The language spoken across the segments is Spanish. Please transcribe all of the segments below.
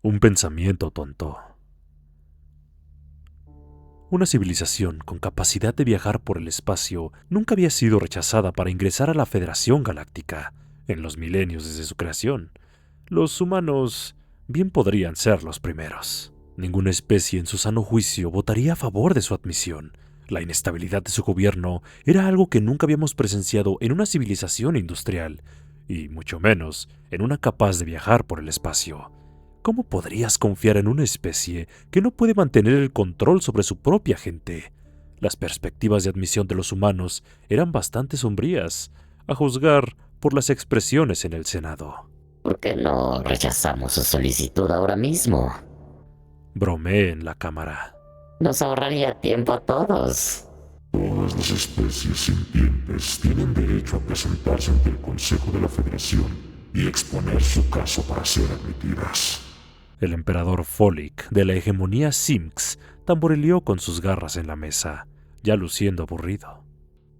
Un pensamiento tonto. Una civilización con capacidad de viajar por el espacio nunca había sido rechazada para ingresar a la Federación Galáctica en los milenios desde su creación. Los humanos bien podrían ser los primeros. Ninguna especie en su sano juicio votaría a favor de su admisión. La inestabilidad de su gobierno era algo que nunca habíamos presenciado en una civilización industrial, y mucho menos en una capaz de viajar por el espacio. ¿Cómo podrías confiar en una especie que no puede mantener el control sobre su propia gente? Las perspectivas de admisión de los humanos eran bastante sombrías, a juzgar por las expresiones en el Senado. ¿Por qué no rechazamos su solicitud ahora mismo? Bromeé en la cámara. Nos ahorraría tiempo a todos. Todas las especies sintientes tienen derecho a presentarse ante el Consejo de la Federación y exponer su caso para ser admitidas. El emperador Folic, de la hegemonía Simx, tamborileó con sus garras en la mesa, ya luciendo aburrido.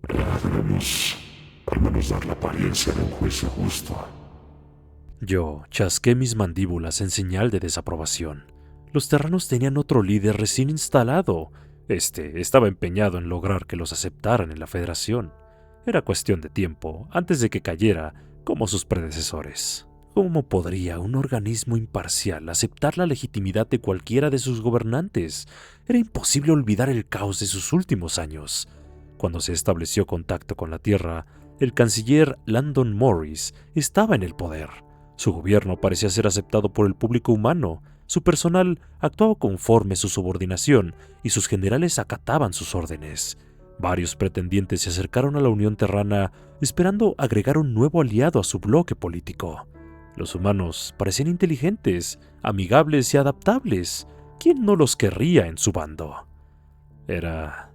Debemos al menos dar la apariencia de un juicio justo. Yo chasqué mis mandíbulas en señal de desaprobación. Los terranos tenían otro líder recién instalado. Estaba empeñado en lograr que los aceptaran en la Federación. Era cuestión de tiempo antes de que cayera como sus predecesores. ¿Cómo podría un organismo imparcial aceptar la legitimidad de cualquiera de sus gobernantes? Era imposible olvidar el caos de sus últimos años. Cuando se estableció contacto con la Tierra, el canciller Landon Morris estaba en el poder. Su gobierno parecía ser aceptado por el público humano. Su personal actuaba conforme su subordinación y sus generales acataban sus órdenes. Varios pretendientes se acercaron a la Unión Terrana esperando agregar un nuevo aliado a su bloque político. Los humanos parecían inteligentes, amigables y adaptables. ¿Quién no los querría en su bando? Era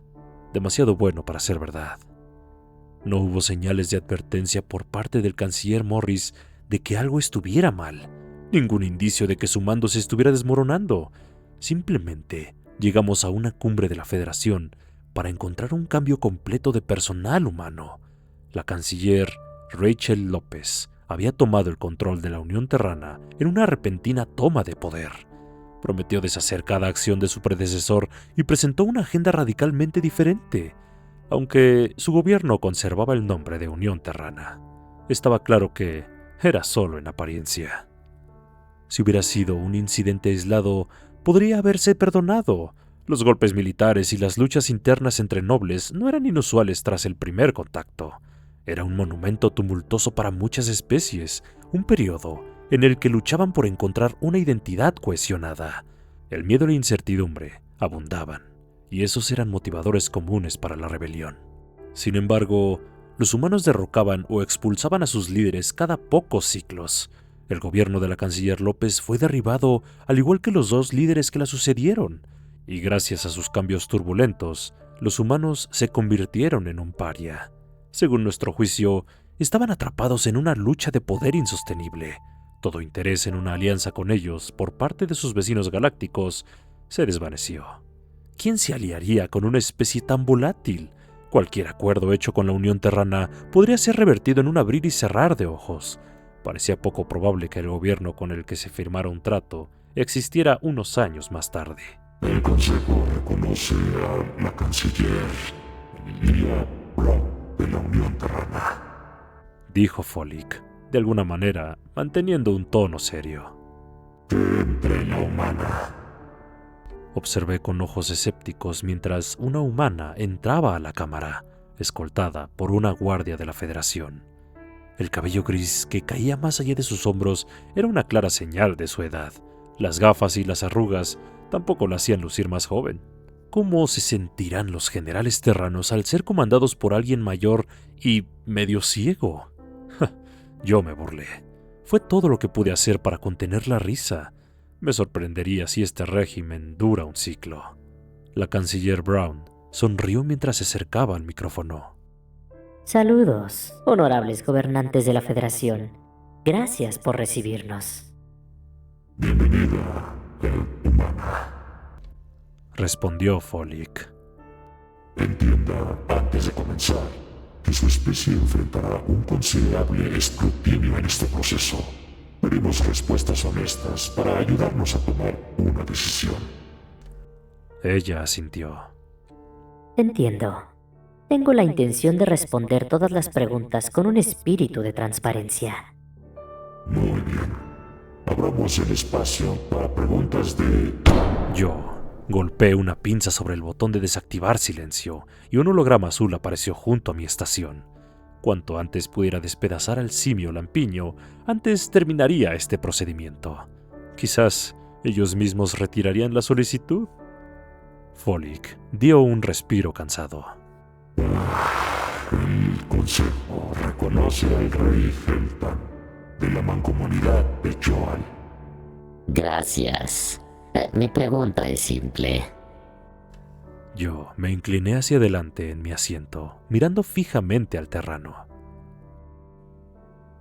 demasiado bueno para ser verdad. No hubo señales de advertencia por parte del canciller Morris de que algo estuviera mal. Ningún indicio de que su mando se estuviera desmoronando. Simplemente llegamos a una cumbre de la Federación para encontrar un cambio completo de personal humano. La canciller Rachel López había tomado el control de la Unión Terrana en una repentina toma de poder. Prometió deshacer cada acción de su predecesor y presentó una agenda radicalmente diferente, aunque su gobierno conservaba el nombre de Unión Terrana. Estaba claro que era solo en apariencia. Si hubiera sido un incidente aislado, podría haberse perdonado. Los golpes militares y las luchas internas entre nobles no eran inusuales tras el primer contacto. Era un monumento tumultuoso para muchas especies, un periodo en el que luchaban por encontrar una identidad cohesionada. El miedo y la incertidumbre abundaban, y esos eran motivadores comunes para la rebelión. Sin embargo, los humanos derrocaban o expulsaban a sus líderes cada pocos ciclos. El gobierno de la canciller López fue derribado, al igual que los dos líderes que la sucedieron, y gracias a sus cambios turbulentos, los humanos se convirtieron en un paria. Según nuestro juicio, estaban atrapados en una lucha de poder insostenible. Todo interés en una alianza con ellos por parte de sus vecinos galácticos se desvaneció. ¿Quién se aliaría con una especie tan volátil? Cualquier acuerdo hecho con la Unión Terrana podría ser revertido en un abrir y cerrar de ojos. Parecía poco probable que el gobierno con el que se firmara un trato existiera unos años más tarde. El Consejo reconoce a la canciller Lilia Brown de la Unión Terrana, dijo Folic, de alguna manera manteniendo un tono serio. entre la humana. Observé con ojos escépticos mientras una humana entraba a la cámara, escoltada por una guardia de la Federación. El cabello gris que caía más allá de sus hombros era una clara señal de su edad. Las gafas y las arrugas tampoco la hacían lucir más joven. ¿Cómo se sentirán los generales terranos al ser comandados por alguien mayor y medio ciego? Yo me burlé. Fue todo lo que pude hacer para contener la risa. Me sorprendería si este régimen dura un ciclo. La canciller Brown sonrió mientras se acercaba al micrófono. Saludos, honorables gobernantes de la Federación. Gracias por recibirnos. Bienvenida, humana. Respondió Folic. Entienda, antes de comenzar, que su especie enfrentará un considerable escrutinio en este proceso. Pedimos respuestas honestas para ayudarnos a tomar una decisión. Ella asintió. Entiendo. Tengo la intención de responder todas las preguntas con un espíritu de transparencia. Muy bien. Abramos el espacio para preguntas de... Yo golpeé una pinza sobre el botón de desactivar silencio y un holograma azul apareció junto a mi estación. Cuanto antes pudiera despedazar al simio lampiño, antes terminaría este procedimiento. Quizás ellos mismos retirarían la solicitud. Folic dio un respiro cansado. El Consejo reconoce al rey Heltan de la mancomunidad de Joal. Gracias. Mi pregunta es simple. Yo me incliné hacia adelante en mi asiento, mirando fijamente al terrano.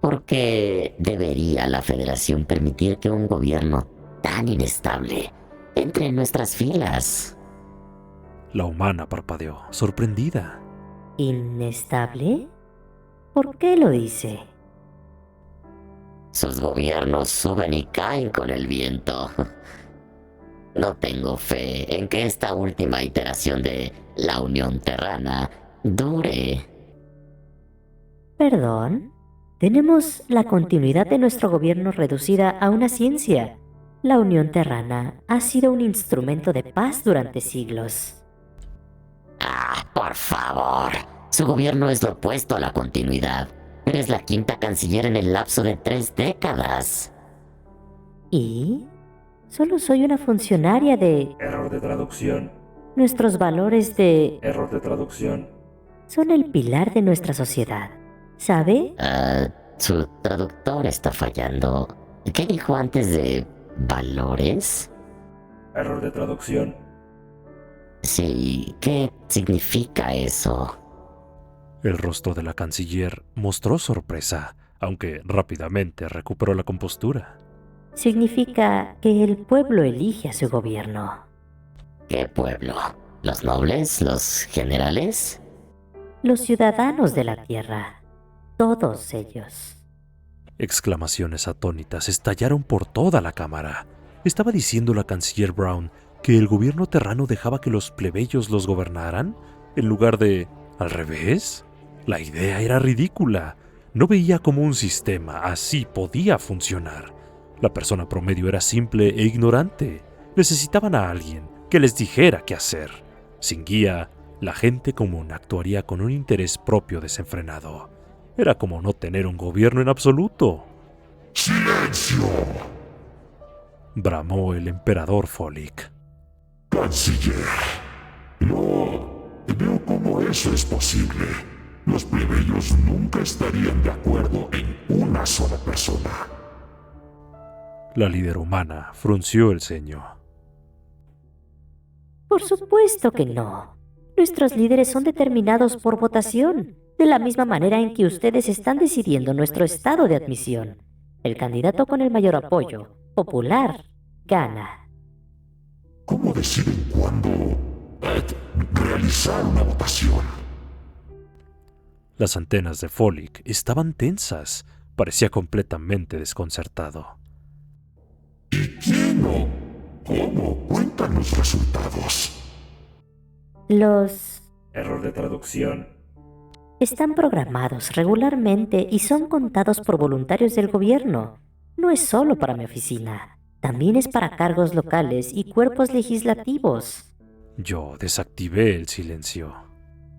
¿Por qué debería la Federación permitir que un gobierno tan inestable entre en nuestras filas? La humana parpadeó, sorprendida. ¿Inestable? ¿Por qué lo dice? Sus gobiernos suben y caen con el viento. No tengo fe en que esta última iteración de la Unión Terrana dure. ¿Perdón? Tenemos la continuidad de nuestro gobierno reducida a una ciencia. La Unión Terrana ha sido un instrumento de paz durante siglos. Ah, por favor. Su gobierno es lo opuesto a la continuidad. Eres la quinta canciller en el lapso de 3 décadas. ¿Y? Solo soy una funcionaria de... Error de traducción. Nuestros valores de... Error de traducción. son el pilar de nuestra sociedad. ¿Sabe? Su traductor está fallando. ¿Qué dijo antes de valores? Error de traducción. Sí, ¿qué significa eso? El rostro de la canciller mostró sorpresa, aunque rápidamente recuperó la compostura. Significa que el pueblo elige a su gobierno. ¿Qué pueblo? ¿Los nobles? ¿Los generales? Los ciudadanos de la tierra. Todos ellos. Exclamaciones atónitas estallaron por toda la cámara. ¿Estaba diciendo la canciller Brown que el gobierno terrano dejaba que los plebeyos los gobernaran, en lugar de al revés? La idea era ridícula. No veía cómo un sistema así podía funcionar. La persona promedio era simple e ignorante. Necesitaban a alguien que les dijera qué hacer. Sin guía, la gente común actuaría con un interés propio desenfrenado. Era como no tener un gobierno en absoluto. ¡Silencio! Bramó el emperador Folic. Canciller. No veo cómo eso es posible. Los plebeyos nunca estarían de acuerdo en una sola persona. La líder humana frunció el ceño. Por supuesto que no. Nuestros líderes son determinados por votación, de la misma manera en que ustedes están decidiendo nuestro estado de admisión. El candidato con el mayor apoyo, popular, gana. ¿Cómo deciden cuándo realizar una votación? Las antenas de Folic estaban tensas. Parecía completamente desconcertado. ¿Y quién o cómo cuentan los resultados? Los Error de traducción. están programados regularmente y son contados por voluntarios del gobierno. No es solo para mi oficina, también es para cargos locales y cuerpos legislativos. Yo desactivé el silencio.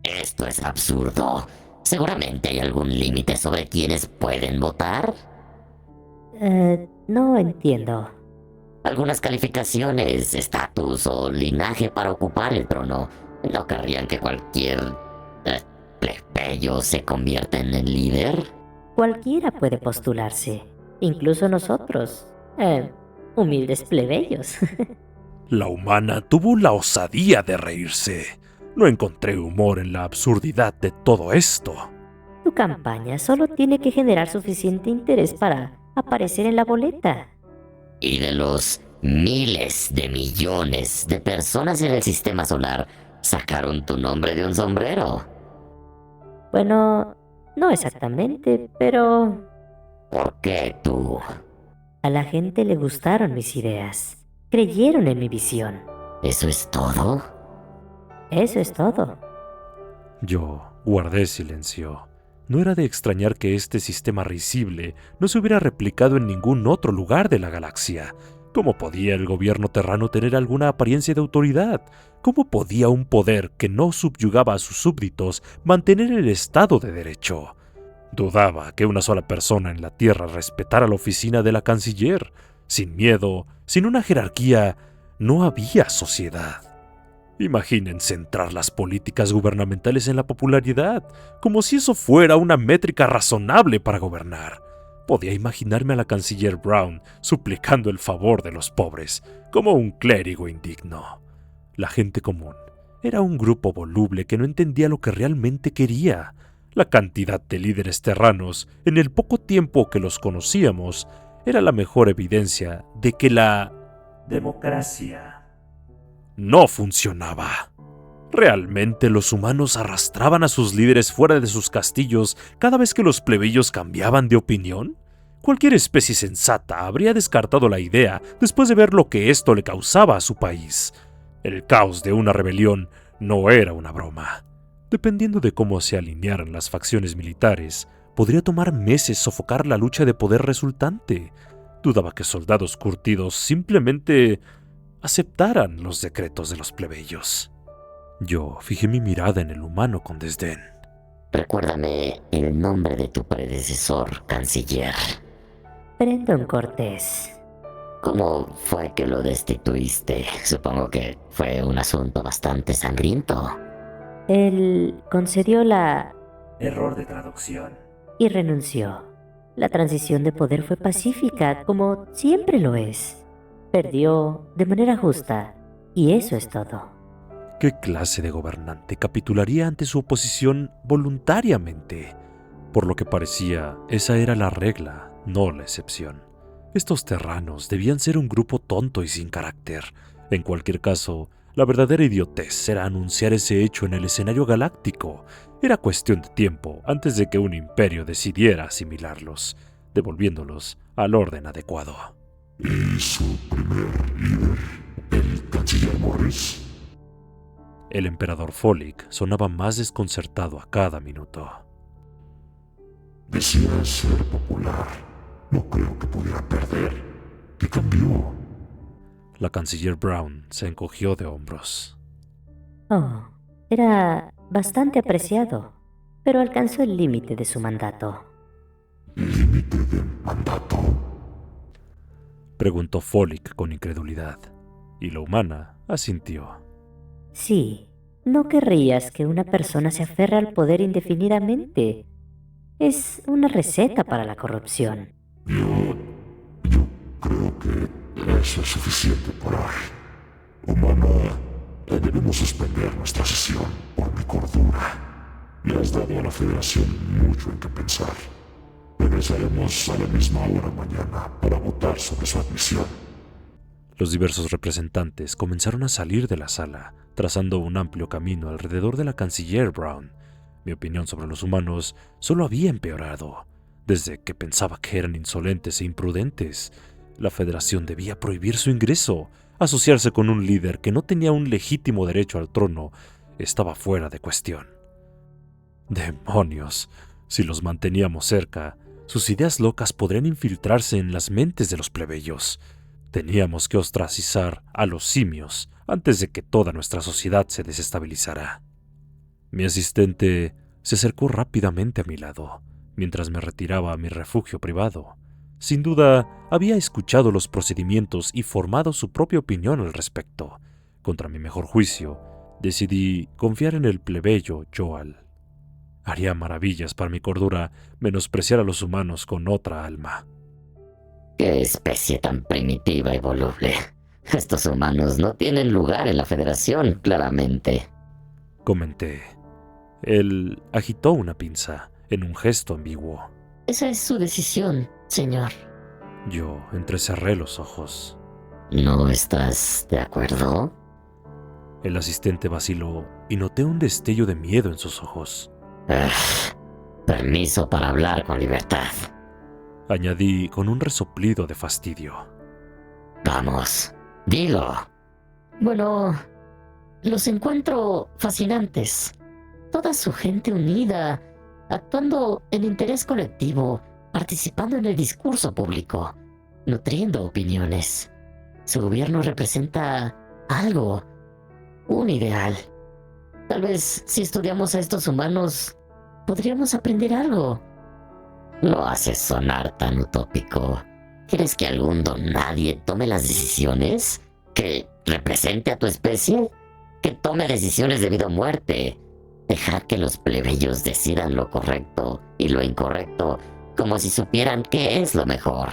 Esto es absurdo. Seguramente hay algún límite sobre quiénes pueden votar. No entiendo. Algunas calificaciones, estatus o linaje para ocupar el trono. ¿No querrían que cualquier plebeyo se convierta en el líder? Cualquiera puede postularse, incluso nosotros, humildes plebeyos. La humana tuvo la osadía de reírse. No encontré humor en la absurdidad de todo esto. Tu campaña solo tiene que generar suficiente interés para aparecer en la boleta. Y de los miles de millones de personas en el sistema solar, sacaron tu nombre de un sombrero. Bueno, no exactamente, pero... ¿Por qué tú? A la gente le gustaron mis ideas. Creyeron en mi visión. ¿Eso es todo? Eso es todo. Yo guardé silencio. No era de extrañar que este sistema risible no se hubiera replicado en ningún otro lugar de la galaxia. ¿Cómo podía el gobierno terrano tener alguna apariencia de autoridad? ¿Cómo podía un poder que no subyugaba a sus súbditos mantener el Estado de Derecho? Dudaba que una sola persona en la Tierra respetara la oficina de la canciller. Sin miedo, sin una jerarquía, no había sociedad. Imaginen centrar las políticas gubernamentales en la popularidad, como si eso fuera una métrica razonable para gobernar. Podía imaginarme a la canciller Brown suplicando el favor de los pobres, como un clérigo indigno. La gente común era un grupo voluble que no entendía lo que realmente quería. La cantidad de líderes terranos, en el poco tiempo que los conocíamos, era la mejor evidencia de que la democracia no funcionaba. ¿Realmente los humanos arrastraban a sus líderes fuera de sus castillos cada vez que los plebeyos cambiaban de opinión? Cualquier especie sensata habría descartado la idea después de ver lo que esto le causaba a su país. El caos de una rebelión no era una broma. Dependiendo de cómo se alinearan las facciones militares, podría tomar meses sofocar la lucha de poder resultante. Dudaba que soldados curtidos simplemente aceptaran los decretos de los plebeyos. Yo fijé mi mirada en el humano con desdén. Recuérdame el nombre de tu predecesor, canciller. Brendon Cortés. ¿Cómo fue que lo destituiste? Supongo que fue un asunto bastante sangriento. Él concedió la... error de traducción. y renunció. La transición de poder fue pacífica, como siempre lo es. Perdió de manera justa, y eso es todo. ¿Qué clase de gobernante capitularía ante su oposición voluntariamente? Por lo que parecía, esa era la regla, no la excepción. Estos terranos debían ser un grupo tonto y sin carácter. En cualquier caso, la verdadera idiotez era anunciar ese hecho en el escenario galáctico. Era cuestión de tiempo antes de que un imperio decidiera asimilarlos, devolviéndolos al orden adecuado. ¿Y su primer líder, el canciller Morris? El emperador Folic sonaba más desconcertado a cada minuto. Decía ser popular. No creo que pudiera perder. ¿Qué cambió? La canciller Brown se encogió de hombros. Oh, era bastante apreciado, pero alcanzó el límite de su mandato. ¿Límite de mandato? Preguntó Folic con incredulidad, y la humana asintió. Sí, no querrías que una persona se aferre al poder indefinidamente. Es una receta para la corrupción. Yo creo que eso es suficiente por hoy. Humana, debemos suspender nuestra sesión por mi cordura. Le has dado a la Federación mucho en qué pensar. Regresaremos a la misma hora mañana para votar sobre su admisión. Los diversos representantes comenzaron a salir de la sala, trazando un amplio camino alrededor de la canciller Brown. Mi opinión sobre los humanos solo había empeorado. Desde que pensaba que eran insolentes e imprudentes, la Federación debía prohibir su ingreso. Asociarse con un líder que no tenía un legítimo derecho al trono estaba fuera de cuestión. ¡Demonios! Si los manteníamos cerca, sus ideas locas podrían infiltrarse en las mentes de los plebeyos. Teníamos que ostracizar a los simios antes de que toda nuestra sociedad se desestabilizara. Mi asistente se acercó rápidamente a mi lado, mientras me retiraba a mi refugio privado. Sin duda, había escuchado los procedimientos y formado su propia opinión al respecto. Contra mi mejor juicio, decidí confiar en el plebeyo Joal. Haría maravillas para mi cordura menospreciar a los humanos con otra alma. ¡Qué especie tan primitiva y voluble! Estos humanos no tienen lugar en la Federación, claramente. Comenté. Él agitó una pinza en un gesto ambiguo. Esa es su decisión, señor. Yo entrecerré los ojos. ¿No estás de acuerdo? El asistente vaciló y noté un destello de miedo en sus ojos. Permiso para hablar con libertad. añadí con un resoplido de fastidio. Vamos, dilo. Bueno, los encuentro fascinantes. Toda su gente unida, actuando en interés colectivo, participando en el discurso público, nutriendo opiniones. Su gobierno representa algo, un ideal. Tal vez si estudiamos a estos humanos, podríamos aprender algo. Lo haces sonar tan utópico. ¿Quieres que algún don nadie tome las decisiones? ¿Que represente a tu especie? ¿Que tome decisiones de vida o muerte? Dejar que los plebeyos decidan lo correcto y lo incorrecto como si supieran qué es lo mejor.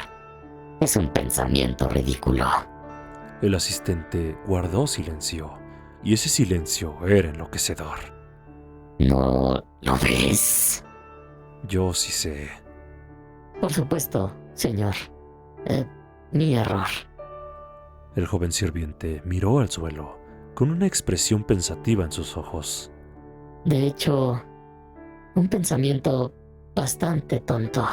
Es un pensamiento ridículo. El asistente guardó silencio, y ese silencio era enloquecedor. ¿No lo ves? Yo sí sé. Por supuesto, señor. Mi error. El joven sirviente miró al suelo, con una expresión pensativa en sus ojos. De hecho, un pensamiento bastante tonto.